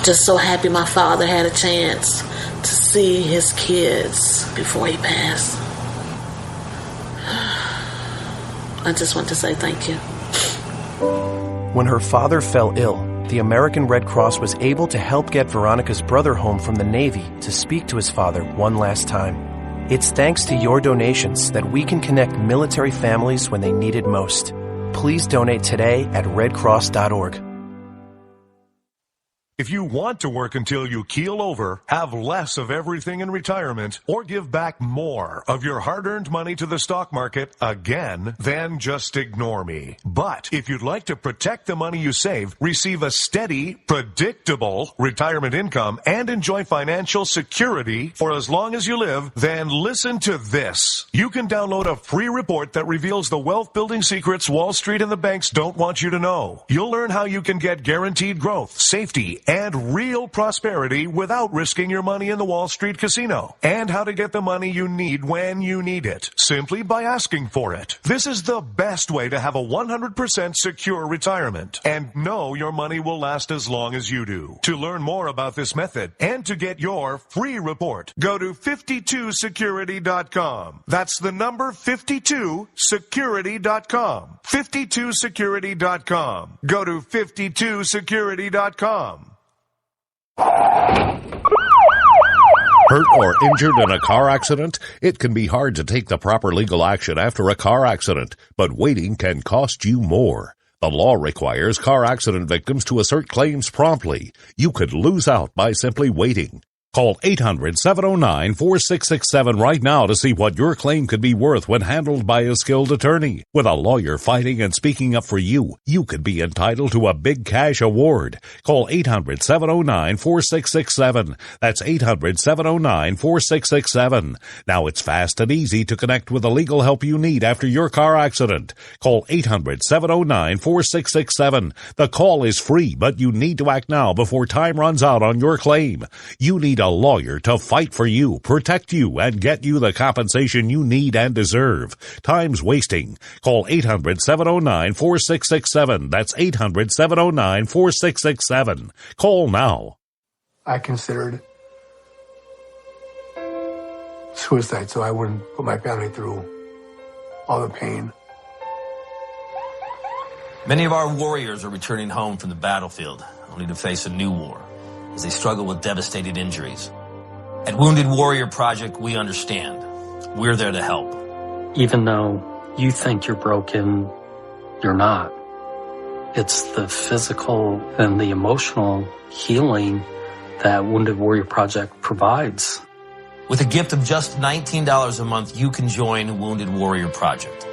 just so happy my father had a chance to see his kids before he passed. I just want to say thank you. When her father fell ill, the American Red Cross was able to help get Veronica's brother home from the Navy to speak to his father one last time. It's thanks to your donations that we can connect military families when they need it most. Please donate today at redcross.org. If you want to work until you keel over, have less of everything in retirement, or give back more of your hard-earned money to the stock market again, then just ignore me. But if you'd like to protect the money you save, receive a steady, predictable retirement income, and enjoy financial security for as long as you live, then listen to this. You can download a free report that reveals the wealth-building secrets Wall Street and the banks don't want you to know. You'll learn how you can get guaranteed growth, safety, and real prosperity without risking your money in the Wall Street casino, and how to get the money you need when you need it, simply by asking for it. This is the best way to have a 100% secure retirement and know your money will last as long as you do. To learn more about this method and to get your free report, go to 52security.com. That's the number 52security.com. 52security.com. Go to 52security.com. Hurt or injured in a car accident? It can be hard to take the proper legal action after a car accident, but waiting can cost you more. The law requires car accident victims to assert claims promptly. You could lose out by simply waiting. Call 800-709-4667 right now to see what your claim could be worth when handled by a skilled attorney. With a lawyer fighting and speaking up for you, you could be entitled to a big cash award. Call 800-709-4667. That's 800-709-4667. Now it's fast and easy to connect with the legal help you need after your car accident. Call 800-709-4667. The call is free, but you need to act now before time runs out on your claim. You need a lawyer to fight for you, protect you, and get you the compensation you need and deserve. Time's wasting. Call 800-709-4667. That's 800-709-4667. Call now. I considered suicide so I wouldn't put my family through all the pain. Many of our warriors are returning home from the battlefield, only to face a new war as they struggle with devastating injuries. At Wounded Warrior Project, we understand. We're there to help. Even though you think you're broken, you're not. It's the physical and the emotional healing that Wounded Warrior Project provides. With a gift of just $19 a month, you can join Wounded Warrior Project.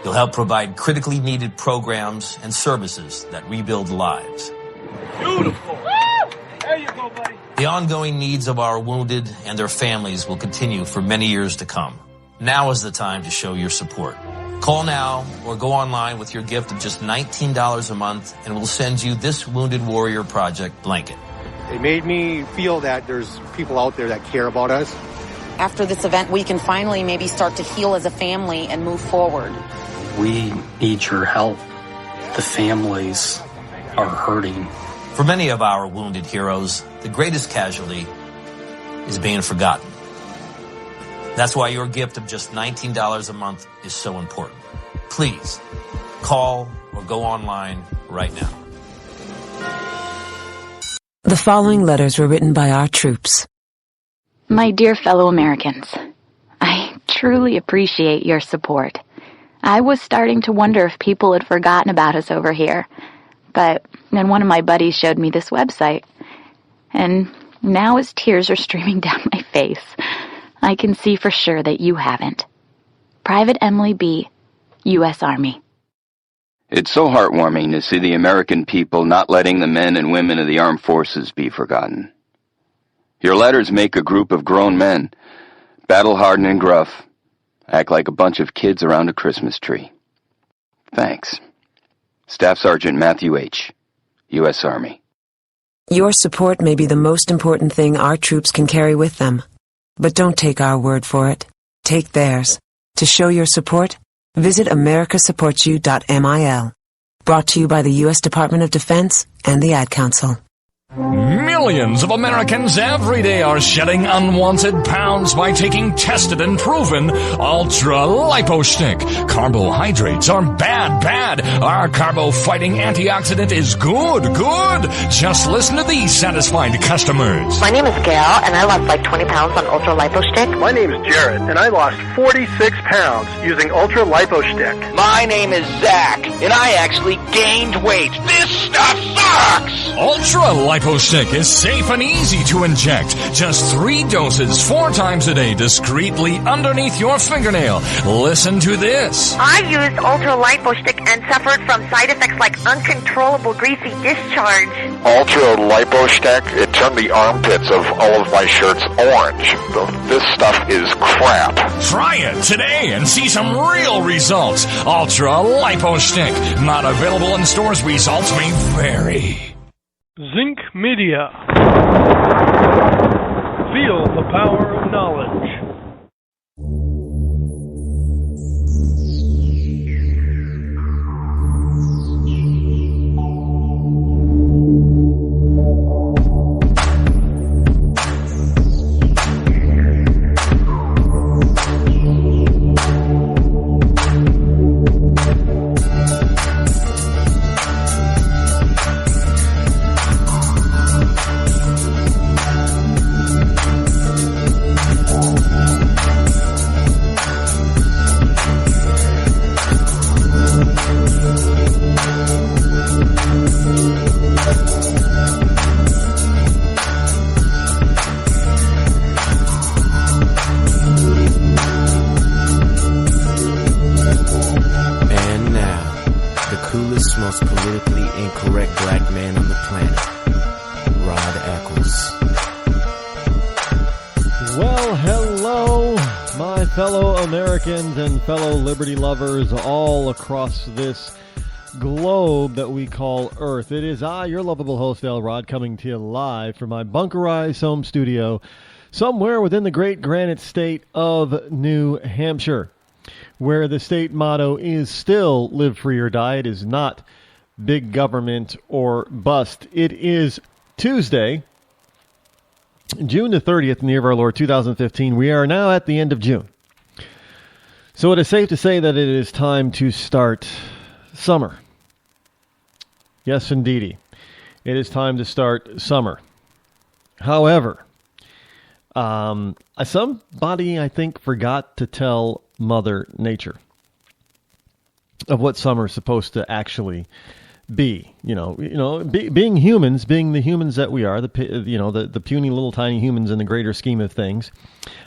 You'll help provide critically needed programs and services that rebuild lives. Beautiful. There you go, buddy. The ongoing needs of our wounded and their families will continue for many years to come. Now is the time to show your support. Call now or go online with your gift of just $19 a month and we'll send you this Wounded Warrior Project blanket. It made me feel that there's people out there that care about us. After this event, we can finally maybe start to heal as a family and move forward. We need your help. The families are hurting. For many of our wounded heroes, the greatest casualty is being forgotten. That's why your gift of just $19 a month is so important. Please, call or go online right now. The following letters were written by our troops. My dear fellow Americans, I truly appreciate your support. I was starting to wonder if people had forgotten about us over here. But then one of my buddies showed me this website, and now as tears are streaming down my face, I can see for sure that you haven't. Private Emily B., U.S. Army. It's so heartwarming to see the American people not letting the men and women of the armed forces be forgotten. Your letters make a group of grown men, battle-hardened and gruff, act like a bunch of kids around a Christmas tree. Thanks. Staff Sergeant Matthew H., U.S. Army. Your support may be the most important thing our troops can carry with them. But don't take our word for it. Take theirs. To show your support, visit americasupportsyou.mil. Brought to you by the U.S. Department of Defense and the Ad Council. Millions of Americans every day are shedding unwanted pounds by taking tested and proven Ultra-Lipo Stick. Carbohydrates are bad. Our carbo-fighting antioxidant is good. Just listen to these satisfied customers. My name is Gail, and I lost like 20 pounds on Ultra-Lipo Stick. My name is Jared, and I lost 46 pounds using Ultra-Lipo Stick. My name is Zach, and I actually gained weight. This stuff sucks! Ultra-Lipo Stick is safe and easy to inject. Just 3 doses 4 times a day discreetly underneath your fingernail. Listen to this. I used Ultra-Lipo Stick and suffered from side effects like uncontrollable greasy discharge. Ultra-Lipo Stick, it turned the armpits of all of my shirts orange. This stuff is crap. Try it today and see some real results. Ultra-Lipo Stick. Not available in stores. Results may vary. Zinc Media. Feel the power of knowledge. Most politically incorrect black man on the planet, Rod Eccles. Well, hello, my fellow Americans and fellow liberty lovers all across this globe that we call Earth. It is I, your lovable host, El Rod, coming to you live from my bunkerized home studio somewhere within the great granite state of New Hampshire, where the state motto is still live free or die. It is not big government or bust. It is Tuesday, June the 30th in the year of our Lord 2015. We are now at the end of June. So it is safe to say that it is time to start summer. Yes, indeedy. It is time to start summer. However, somebody, I think, forgot to tell Mother Nature of what summer is supposed to actually be. Being humans, being the humans that we are, the puny little tiny humans in the greater scheme of things,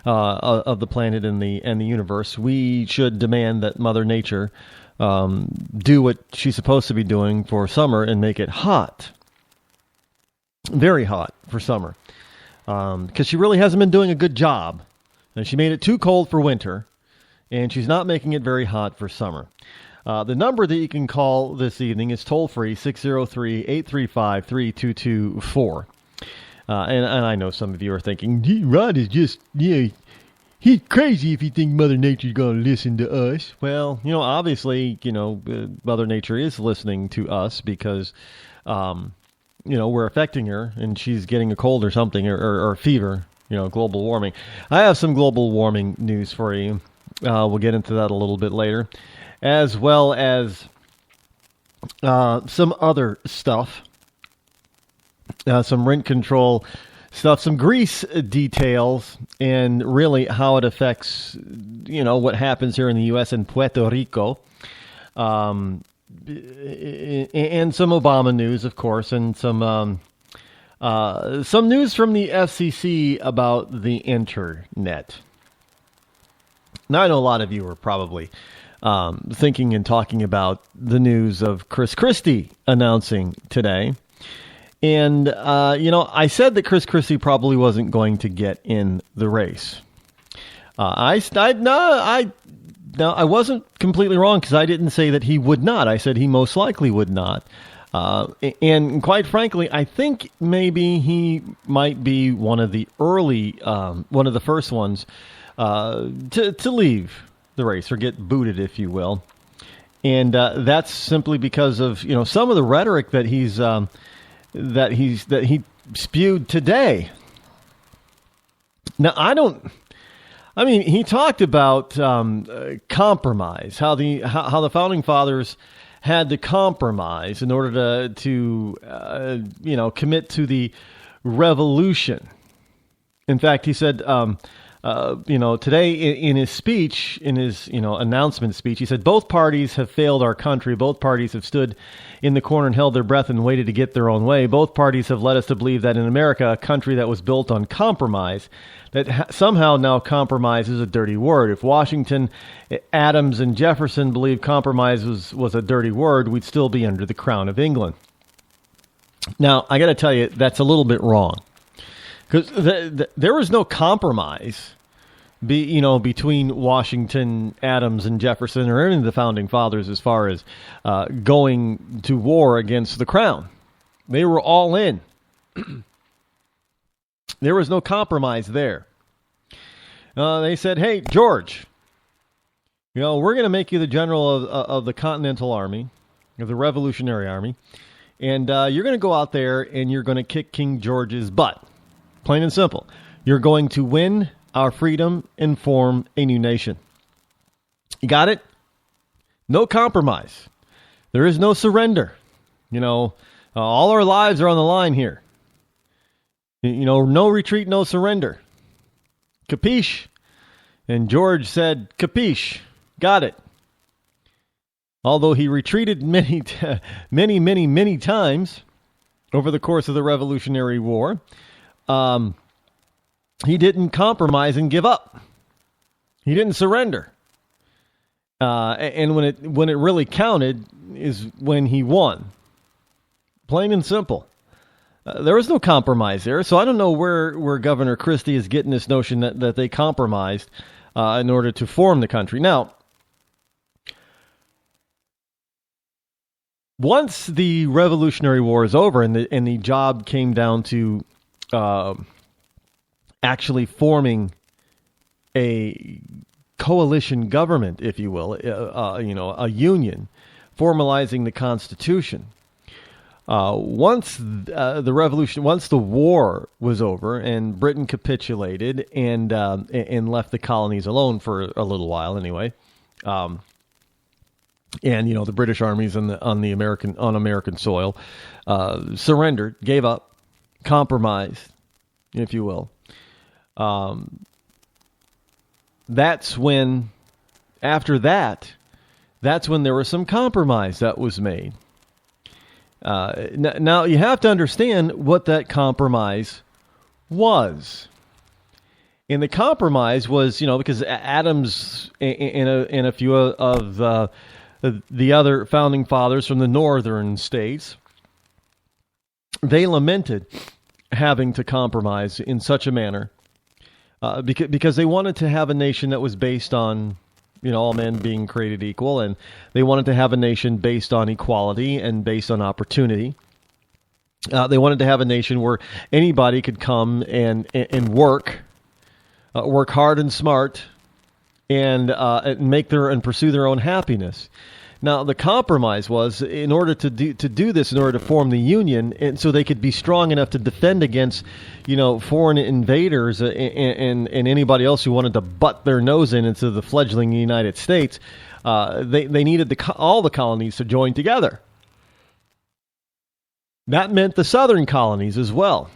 of the planet and the universe, we should demand that Mother Nature do what she's supposed to be doing for summer and make it hot, very hot for summer, because she really hasn't been doing a good job. And she made it too cold for winter, and she's not making it very hot for summer. The number that you can call this evening is toll-free, 603-835-3224. And I know some of you are thinking, Rod is just, he's crazy if you think Mother Nature's going to listen to us. Well, obviously, Mother Nature is listening to us because, we're affecting her and she's getting a cold or something, or fever, global warming. I have some global warming news for you. We'll get into that a little bit later, as well as some other stuff, some rent control stuff, some Greece details, and really how it affects, what happens here in the U.S. and Puerto Rico, and some Obama news, of course, and some news from the FCC about the internet. Now, I know a lot of you are probably thinking and talking about the news of Chris Christie announcing today. And, I said that Chris Christie probably wasn't going to get in the race. I wasn't completely wrong, because I didn't say that he would not. I said he most likely would not. And quite frankly, I think maybe he might be one of the first ones to leave the race, or get booted, if you will. And that's simply because of, some of the rhetoric that he's that he spewed today. Now, he talked about compromise, how the Founding Fathers had to compromise in order to commit to the revolution. In fact, he said, today in his speech, in his announcement speech, he said, both parties have failed our country. Both parties have stood in the corner and held their breath and waited to get their own way. Both parties have led us to believe that in America, a country that was built on compromise, that somehow now compromise is a dirty word. If Washington, Adams, and Jefferson believed compromise was a dirty word, we'd still be under the crown of England. Now, I got to tell you, that's a little bit wrong. Because there was no compromise between Washington, Adams, and Jefferson, or any of the Founding Fathers as far as going to war against the crown. They were all in. There was no compromise there. They said, hey, George, we're going to make you the general of the Continental Army, of the Revolutionary Army, and you're going to go out there and you're going to kick King George's butt. Plain and simple. You're going to win our freedom and form a new nation. You got it? No compromise. There is no surrender. All our lives are on the line here. No retreat, no surrender. Capiche? And George said, capiche. Got it. Although he retreated many times over the course of the Revolutionary War, he didn't compromise and give up. He didn't surrender. And when it really counted is when he won. Plain and simple. There was no compromise there, so I don't know where Governor Christie is getting this notion that they compromised in order to form the country. Now, once the Revolutionary War is over and the job came down to actually forming a coalition government, if you will, a union, formalizing the Constitution. Once the war was over and Britain capitulated and left the colonies alone for a little while anyway, and the British armies on American soil surrendered, gave up, compromised, if you will. That's when there was some compromise that was made. Now you have to understand what that compromise was. And the compromise was, because Adams and a few of the other founding fathers from the northern states, they lamented having to compromise in such a manner because they wanted to have a nation that was based on all men being created equal, and they wanted to have a nation based on equality and based on opportunity. They wanted to have a nation where anybody could come and work hard and smart, and pursue their own happiness. Now, the compromise was in order to do this, in order to form the Union, and so they could be strong enough to defend against, foreign invaders and anybody else who wanted to butt their nose into the fledgling United States. They needed all the colonies to join together. That meant the southern colonies as well.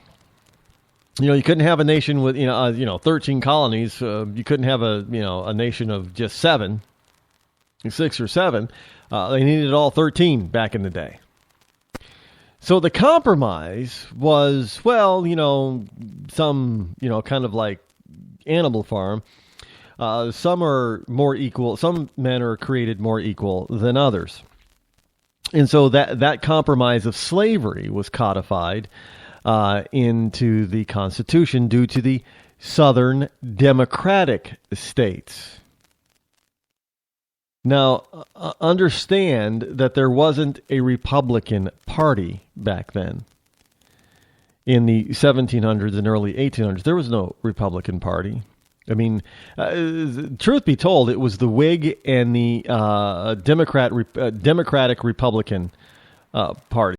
You couldn't have a nation with 13 colonies. You couldn't have a nation of just 6 or 7. They needed all 13 back in the day. So the compromise was, some, kind of like Animal Farm. Some are more equal. Some men are created more equal than others. And so that compromise of slavery was codified into the Constitution due to the Southern Democratic states. Now, understand that there wasn't a Republican Party back then. In the 1700s and early 1800s, there was no Republican Party. I mean, truth be told, it was the Whig and the Democratic Republican Party.